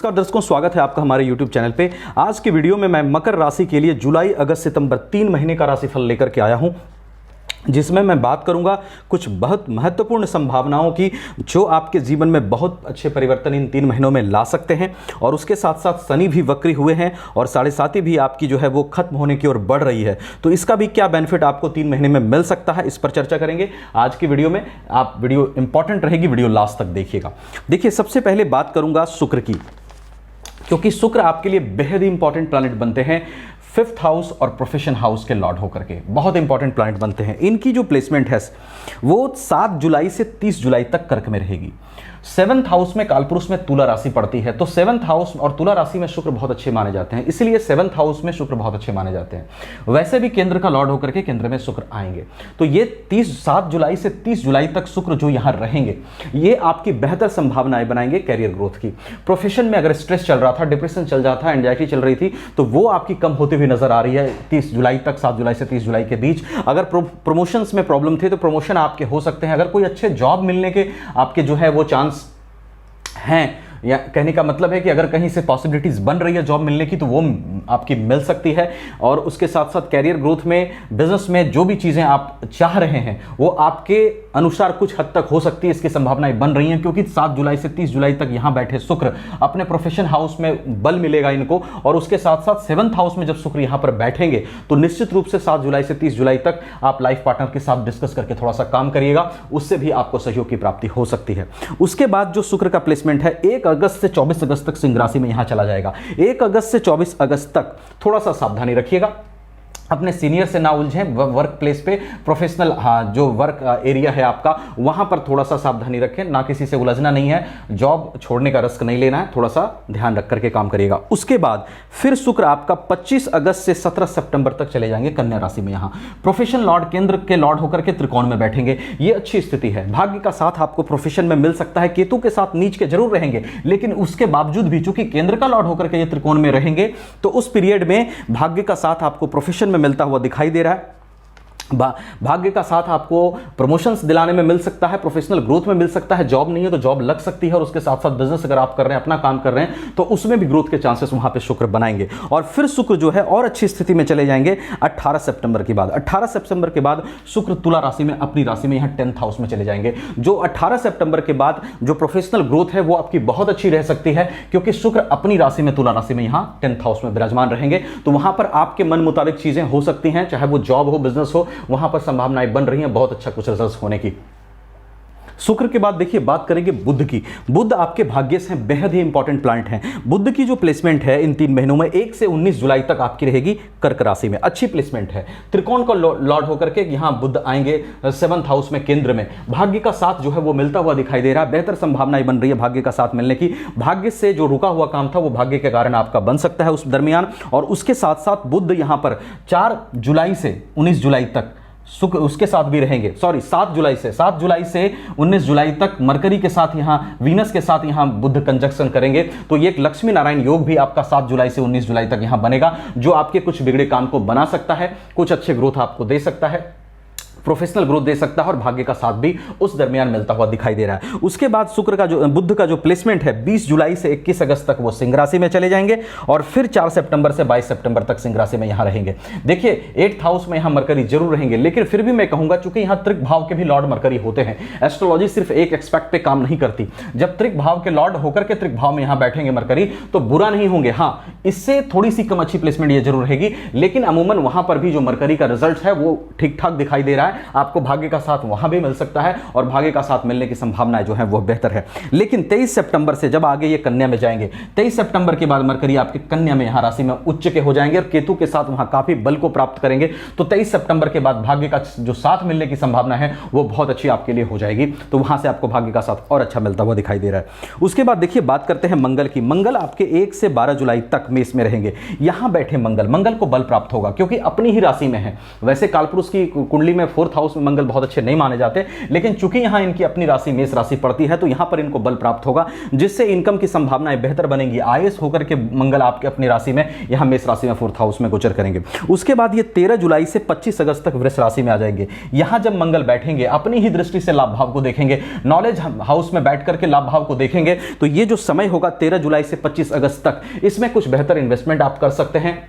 नमस्कार दर्शकों, स्वागत है आपका हमारे YouTube चैनल पे। आज के वीडियो में मैं मकर राशि के लिए जुलाई, अगस्त, सितंबर 3 महीने का राशिफल लेकर के आया हूं, जिसमें मैं बात करूंगा कुछ बहुत महत्वपूर्ण संभावनाओं की जो आपके जीवन में बहुत अच्छे परिवर्तन इन 3 महीनों में ला सकते हैं। और उसके साथ साथ शनि भी वक्री हुए हैं और 7.5 भी आपकी जो है वो खत्म होने की ओर बढ़ रही है, तो इसका भी क्या बेनिफिट आपको 3 महीने में मिल सकता है, इस पर चर्चा करेंगे आज की वीडियो में। आप वीडियो इंपॉर्टेंट रहेगी, वीडियो लास्ट तक देखिएगा। देखिए, सबसे पहले बात करूंगा शुक्र की, क्योंकि शुक्र आपके लिए बेहद ही इंपॉर्टेंट प्लैनेट बनते हैं 5th हाउस और प्रोफेशन हाउस के लॉर्ड होकर के बहुत इंपॉर्टेंट प्लैनेट बनते हैं। इनकी जो प्लेसमेंट है वो 7 जुलाई से 30 जुलाई तक कर्क में रहेगी। 7th हाउस में कालपुरुष में तुला राशि पड़ती है, तो 7th हाउस और तुला राशि में शुक्र बहुत अच्छे माने जाते हैं, इसलिए 7th हाउस में शुक्र बहुत अच्छे माने जाते हैं। वैसे भी केंद्र का लॉर्ड होकर के केंद्र में शुक्र आएंगे, तो ये 7 जुलाई से 30 जुलाई तक शुक्र जो यहां रहेंगे, ये आपकी बेहतर संभावनाएं बनाएंगे कैरियर ग्रोथ की। प्रोफेशन में अगर स्ट्रेस चल रहा था, डिप्रेशन चल रहा था, एंजाइटी चल रही थी, तो वो आपकी कम होती हुई नजर आ रही है 30 जुलाई तक। 7 जुलाई से 30 जुलाई के बीच अगर प्रमोशंस में प्रॉब्लम थे तो प्रमोशन आपके हो सकते हैं। अगर कोई अच्छे जॉब मिलने के आपके जो है वो चांस हैं, या कहने का मतलब है कि अगर कहीं से पॉसिबिलिटीज बन रही है जॉब मिलने की, तो वो आपकी मिल सकती है। और उसके साथ साथ कैरियर ग्रोथ में, बिजनेस में जो भी चीजें आप चाह रहे हैं वो आपके अनुसार कुछ हद तक हो सकती है, इसकी संभावनाएं बन रही हैं। क्योंकि 7 जुलाई से 30 जुलाई तक यहां बैठे शुक्र, अपने प्रोफेशन हाउस में बल मिलेगा इनको, और उसके साथ साथ 7th हाउस में जब शुक्र यहां पर बैठेंगे तो निश्चित रूप से 7 जुलाई से 30 जुलाई तक आप लाइफ पार्टनर के साथ डिस्कस करके थोड़ा सा काम करिएगा, उससे भी आपको सहयोग की प्राप्ति हो सकती है। उसके बाद जो शुक्र का प्लेसमेंट है 1 अगस्त से 24 अगस्त तक सिंह राशि में यहां चला जाएगा। 1 अगस्त से 24 अगस्त तक थोड़ा सा सावधानी रखिएगा, अपने सीनियर से ना उलझें। वर्क प्लेस पे प्रोफेशनल जो वर्क एरिया है आपका, वहां पर थोड़ा सा सावधानी रखें, ना किसी से उलझना नहीं है, जॉब छोड़ने का रिस्क नहीं लेना है, थोड़ा सा ध्यान रख करके काम करिएगा। उसके बाद फिर शुक्र आपका 25 अगस्त से 17 सितंबर तक चले जाएंगे कन्या राशि में। यहां प्रोफेशन लॉर्ड केंद्र के लॉर्ड होकर के त्रिकोण में बैठेंगे, ये अच्छी स्थिति है। भाग्य का साथ आपको प्रोफेशन में मिल सकता है। केतु के साथ नीच के जरूर रहेंगे, लेकिन उसके बावजूद भी चूंकि केंद्र का लॉर्ड होकर के ये त्रिकोण में रहेंगे, तो उस पीरियड में भाग्य का साथ आपको प्रोफेशन में मिलता हुआ दिखाई दे रहा है। भाग्य का साथ आपको प्रमोशंस दिलाने में मिल सकता है, प्रोफेशनल ग्रोथ में मिल सकता है। जॉब नहीं है तो जॉब लग सकती है, और उसके साथ साथ बिजनेस अगर आप कर रहे हैं, अपना काम कर रहे हैं, तो उसमें भी ग्रोथ के चांसेस वहां पे शुक्र बनाएंगे। और फिर शुक्र जो है और अच्छी स्थिति में चले जाएंगे 18 सितंबर के बाद। 18 सितंबर के बाद शुक्र तुला राशि में, अपनी राशि में, यहां 10th हाउस में चले जाएंगे। जो 18 सितंबर के बाद जो प्रोफेशनल ग्रोथ है वो आपकी बहुत अच्छी रह सकती है, क्योंकि शुक्र अपनी राशि में, तुला राशि में, यहां 10th हाउस में विराजमान रहेंगे। तो वहां पर आपके मन मुताबिक चीजें हो सकती हैं, चाहे वो जॉब हो, बिजनेस हो, वहां पर संभावनाएं बन रही हैं बहुत अच्छा कुछ रिजल्ट्स होने की। शुक्र के बाद देखिए बात करेंगे बुध की। बुध आपके भाग्य से बेहद ही इंपॉर्टेंट प्लैनेट हैं। बुध की जो प्लेसमेंट है इन 3 महीनों में 1 से 19 जुलाई तक आपकी रहेगी कर्क राशि में, अच्छी प्लेसमेंट है। त्रिकोण का लॉर्ड होकर के यहां बुध आएंगे 7th हाउस में, केंद्र में। भाग्य का साथ जो है वो मिलता हुआ दिखाई दे रहा है, बेहतर संभावनाएं बन रही है भाग्य का साथ मिलने की। भाग्य से जो रुका हुआ काम था वो भाग्य के कारण आपका बन सकता है उस दरमियान। और उसके साथ साथ बुध यहां पर 4 जुलाई से 19 जुलाई तक शुक्र उसके साथ भी रहेंगे। 7 जुलाई से 19 जुलाई तक मरकरी के साथ, यहां वीनस के साथ यहां बुध कंजक्शन करेंगे। तो ये एक लक्ष्मी नारायण योग भी आपका 7 जुलाई से 19 जुलाई तक यहां बनेगा, जो आपके कुछ बिगड़े काम को बना सकता है, कुछ अच्छे ग्रोथ आपको दे सकता है, प्रोफेशनल ग्रोथ दे सकता है, और भाग्य का साथ भी उस दरमियान मिलता हुआ दिखाई दे रहा है। उसके बाद शुक्र का जो, बुध का जो प्लेसमेंट है 20 जुलाई से 21 अगस्त तक वो सिंह राशि में चले जाएंगे, और फिर 4 सितंबर से 22 सितंबर तक सिंह राशि में यहां रहेंगे। देखिए 8th हाउस में यहां मरकरी जरूर रहेंगे, लेकिन फिर भी मैं कहूंगा चूंकि यहां त्रिक भाव के भी लॉर्ड मरकरी होते हैं, एस्ट्रोलॉजी सिर्फ एक एक्सपेक्ट पे काम नहीं करती। जब त्रिक भाव के लॉर्ड होकर के त्रिक भाव में यहां बैठेंगे मरकरी, तो बुरा नहीं होंगे। हां, इससे थोड़ी सी कम अच्छी प्लेसमेंट ये जरूर रहेगी, लेकिन अमूमन वहां पर भी जो मरकरी का रिजल्ट है वो ठीक ठाक दिखाई दे रहा है। आपको भाग्य का साथ वहां भी मिल सकता है, और भाग्य का साथ मिलने की संभावनाएं जो है वो बेहतर है। लेकिन 23 सितंबर से जब आगे ये कन्या में जाएंगे, 23 सितंबर के बाद मरकरी आपके कन्या में यहां राशि में उच्च के हो जाएंगे, और केतु के साथ वहां काफी बल को प्राप्त करेंगे। तो 23 सितंबर के बाद भाग्य का जो साथ मिलने की संभावना है वो बहुत अच्छी आपके लिए हो जाएगी। तो वहां से आपको भाग्य का साथ और अच्छा मिलता हुआ दिखाई दे रहा है। उसके बाद देखिए बात करते हैं मंगल की। मंगल आपके 1 से 12 जुलाई तक मेष में रहेंगे। यहां बैठे मंगल को बल प्राप्त होगा, क्योंकि अपनी ही राशि में है। वैसे कालपुरुष की कुंडली में 4 4th हाउस में मंगल बहुत अच्छे नहीं माने जाते, लेकिन चूंकि यहां इनकी अपनी राशि मेष राशि पड़ती है तो यहां पर इनको बल प्राप्त होगा, जिससे इनकम की संभावनाएं बेहतर बनेंगी। आईएएस होकर के मंगल आपके अपनी राशि में यहां मेष राशि में 4th हाउस में गोचर करेंगे। उसके बाद ये 13 जुलाई से 25 अगस्त तक वृष राशि में आ जाएंगे। यहां जब मंगल बैठेंगे अपनी ही दृष्टि से लाभ भाव को देखेंगे, नॉलेज हाउस में बैठ करके लाभ भाव को देखेंगे, तो ये जो समय होगा 13 जुलाई से 25 अगस्त तक, इसमें कुछ बेहतर इन्वेस्टमेंट आप कर सकते हैं,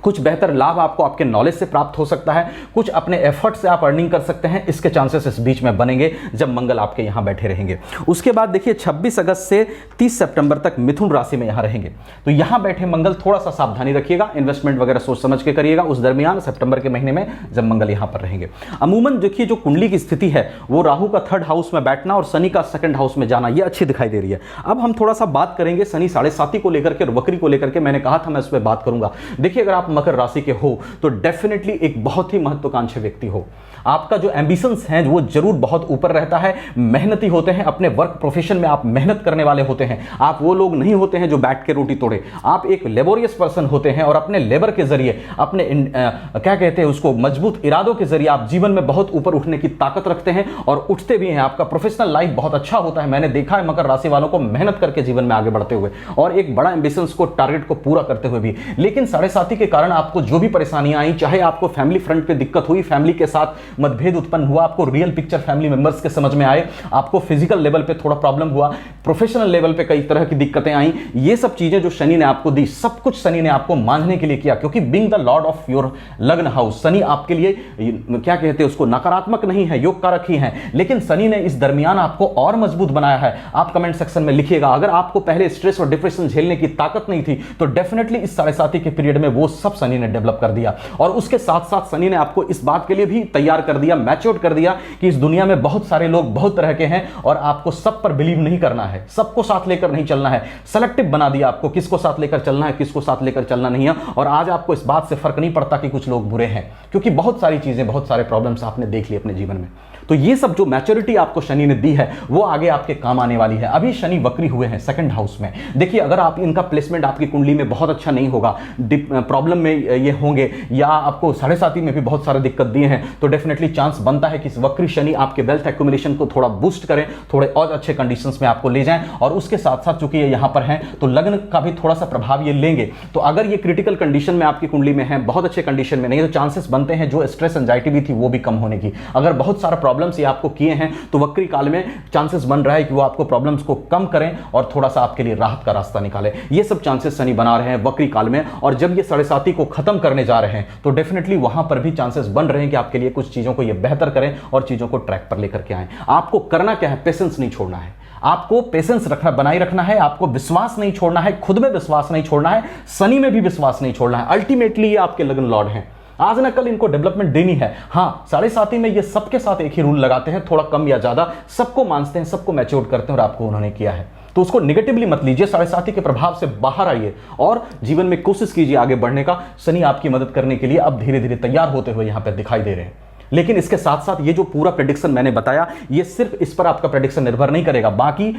कुछ बेहतर लाभ आपको आपके नॉलेज से प्राप्त हो सकता है, कुछ अपने एफर्ट से आप अर्निंग कर सकते हैं। इसके चांसेस इस बीच में बनेंगे जब मंगल आपके यहां बैठे रहेंगे। उसके बाद देखिए 26 अगस्त से 30 सितंबर तक मिथुन राशि में यहां रहेंगे। तो यहां बैठे मंगल थोड़ा सा सावधानी रखिएगा, इन्वेस्टमेंट वगैरह सोच समझ के करिएगा उस दरमियान सितंबर के महीने में जब मंगल यहां पर रहेंगे। अमूमन देखिए जो कुंडली की स्थिति है वो राहु का 3rd हाउस में बैठना और शनि का 2nd हाउस में जाना, ये अच्छी दिखाई दे रही है। अब हम थोड़ा सा बात करेंगे शनि 7.5 को लेकर के और वक्री को लेकर के। मैंने कहा था मैं उस पर बात करूंगा। देखिए अगर आप मकर राशि के हो तो डेफिनेटली एक बहुत ही महत्वाकांक्षी व्यक्ति हो, आपका जो एम्बिशंस हैं वो जरूर बहुत ऊपर रहता है, मेहनती होते हैं, अपने वर्क प्रोफेशन में आप मेहनत करने वाले होते हैं। आप वो लोग नहीं होते हैं जो बैठ के रोटी तोड़े, आप एक लेबोरियस पर्सन होते हैं और अपने लेबर के जरिए, अपने क्या कहते हैं उसको, मजबूत इरादों के जरिए आप जीवन में बहुत ऊपर उठने की ताकत रखते हैं और उठते भी हैं। आपका प्रोफेशनल लाइफ बहुत अच्छा होता है। मैंने देखा है मकर राशि वालों को मेहनत करके जीवन में आगे बढ़ते हुए और एक बड़ा एम्बिशंस को, टारगेट को पूरा करते हुए भी। लेकिन 7.5 के कारण आपको जो भी परेशानियां आई, चाहे आपको फैमिली फ्रंट पे दिक्कत हुई, फैमिली के साथ मतभेद उत्पन्न हुआ, आपको रियल पिक्चर फैमिली मेंबर्स के समझ में आए, आपको फिजिकल लेवल पे थोड़ा प्रॉब्लम हुआ, प्रोफेशनल लेवल पे कई तरह की दिक्कतें आई, ये सब चीजें जो शनि ने आपको दी, सब कुछ शनि ने आपको मांझने के लिए किया। क्योंकि being the Lord of your लग्न हाउस, शनि आपके लिए क्या कहते हैं उसको, नकारात्मक नहीं है, योग कारक ही है, लेकिन शनि ने इस दरमियान आपको और मजबूत बनाया है। आप कमेंट सेक्शन में लिखिएगा, अगर आपको पहले स्ट्रेस और डिप्रेशन झेलने की ताकत नहीं थी तो डेफिनेटली इस 7.5 के पीरियड में वो सब शनि ने डेवलप कर दिया। और उसके साथ साथ शनि ने आपको इस बात के लिए भी तैयार कर दिया, मैच्योर कर दिया कि इस दुनिया में बहुत सारे लोग बहुत तरह के हैं और आपको सब पर बिलीव नहीं करना है, सबको साथ लेकर नहीं चलना है। सेलेक्टिव बना दिया आपको, किसको साथ लेकर चलना है, किसको साथ लेकर चलना नहीं है। और आज आपको इस बात से फर्क नहीं पड़ता कि कुछ लोग बुरे हैं, क्योंकि बहुत सारी चीजें, बहुत सारे प्रॉब्लम्स आपने देख ली अपने जीवन में। तो ये सब जो मैच्योरिटी आपको शनि ने दी है वो आगे आपके काम आने वाली है। अभी शनि वक्री हुए हैं 2nd हाउस में। देखिए अगर आप इनका प्लेसमेंट आपकी कुंडली में बहुत अच्छा नहीं होगा, प्रॉब्लम में ये होंगे या आपको 7.5 में भी बहुत सारे दिक्कत दिए हैं, तो डेफिनेटली चांस बनता है कि इस वक्री शनि आपके वेल्थ एक्यूमुलेशन को थोड़ा बूस्ट करें, थोड़े और अच्छे कंडीशंस में आपको ले जाएं। और उसके साथ साथ चूंकि ये यहां पर हैं तो लग्न का भी थोड़ा सा प्रभाव ये लेंगे। तो अगर ये क्रिटिकल कंडीशन में आपकी कुंडली में है, बहुत अच्छे कंडीशन में नहीं, तो चांसेस बनते हैं जो स्ट्रेस एंजाइटी भी थी वो भी कम होने की। अगर बहुत सारा प्रॉब्लम्स ये आपको किए हैं तो वक्री काल में चांसेस बन रहा है कि वो आपको प्रॉब्लम्स को कम करें और थोड़ा सा आपके लिए राहत का रास्ता निकालें। ये सब चांसेस शनि बना रहे हैं वक्री काल में। और जब ये 7.5 को खत्म करने जा रहे हैं तो डेफिनेटली वहां पर भी चांसेस बन रहे हैं कि आपके लिए कुछ चीजों को ये बेहतर करें और चीजों को ट्रैक पर लेकर के आएं। आपको करना क्या है, पेशेंस नहीं छोड़ना है, आपको पेशेंस रखना, बनाए रखना है, आपको विश्वास नहीं छोड़ना है, खुद में विश्वास नहीं छोड़ना है, शनि में भी विश्वास नहीं छोड़ना है। अल्टीमेटली ये आपके लग्न लॉर्ड हैं, आज ना कल इनको डेवलपमेंट देनी है। हाँ 7.5 में ये सबके साथ एक ही रूल लगाते हैं, थोड़ा कम या ज्यादा सबको मानते हैं, सबको मैच्योर करते हैं और आपको उन्होंने किया है। तो उसको निगेटिवली मत लीजिए, 7.5 के प्रभाव से बाहर आइए और जीवन में कोशिश कीजिए आगे बढ़ने का। शनि आपकी मदद करने के लिए अब धीरे धीरे तैयार होते हुए यहां पर दिखाई दे रहे हैं। लेकिन इसके साथ साथ ये जो पूरा प्रेडिक्शन मैंने बताया, ये सिर्फ इस पर आपका प्रेडिक्शन निर्भर नहीं करेगा। बाकी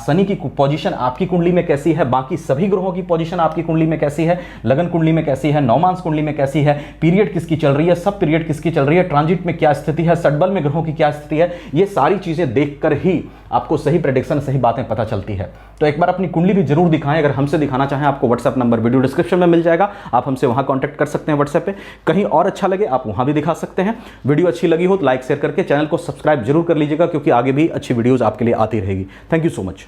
शनि की पोजीशन आपकी कुंडली में कैसी है, बाकी सभी ग्रहों की पोजीशन आपकी कुंडली में कैसी है, लगन कुंडली में कैसी है, नवमांश कुंडली में कैसी है, पीरियड किसकी चल रही है, सब पीरियड किसकी चल रही है, ट्रांजिट में क्या स्थिति है, सटबल में ग्रहों की क्या स्थिति है, ये सारी चीजें देखकर ही आपको सही प्रेडिक्शन, सही बातें पता चलती है। तो एक बार अपनी कुंडली भी जरूर दिखाएं। अगर हमसे दिखाना चाहें आपको व्हाट्सएप नंबर वीडियो डिस्क्रिप्शन में मिल जाएगा, आप हमसे वहां कांटेक्ट कर सकते हैं व्हाट्सएप पे। कहीं और अच्छा लगे आप वहां भी दिखा सकते हैं। वीडियो अच्छी लगी हो तो लाइक शेयर करके चैनल को सब्सक्राइब जरूर कर लीजिएगा, क्योंकि आगे भी अच्छी वीडियोस आपके लिए आती रहेगी। Thank you so much.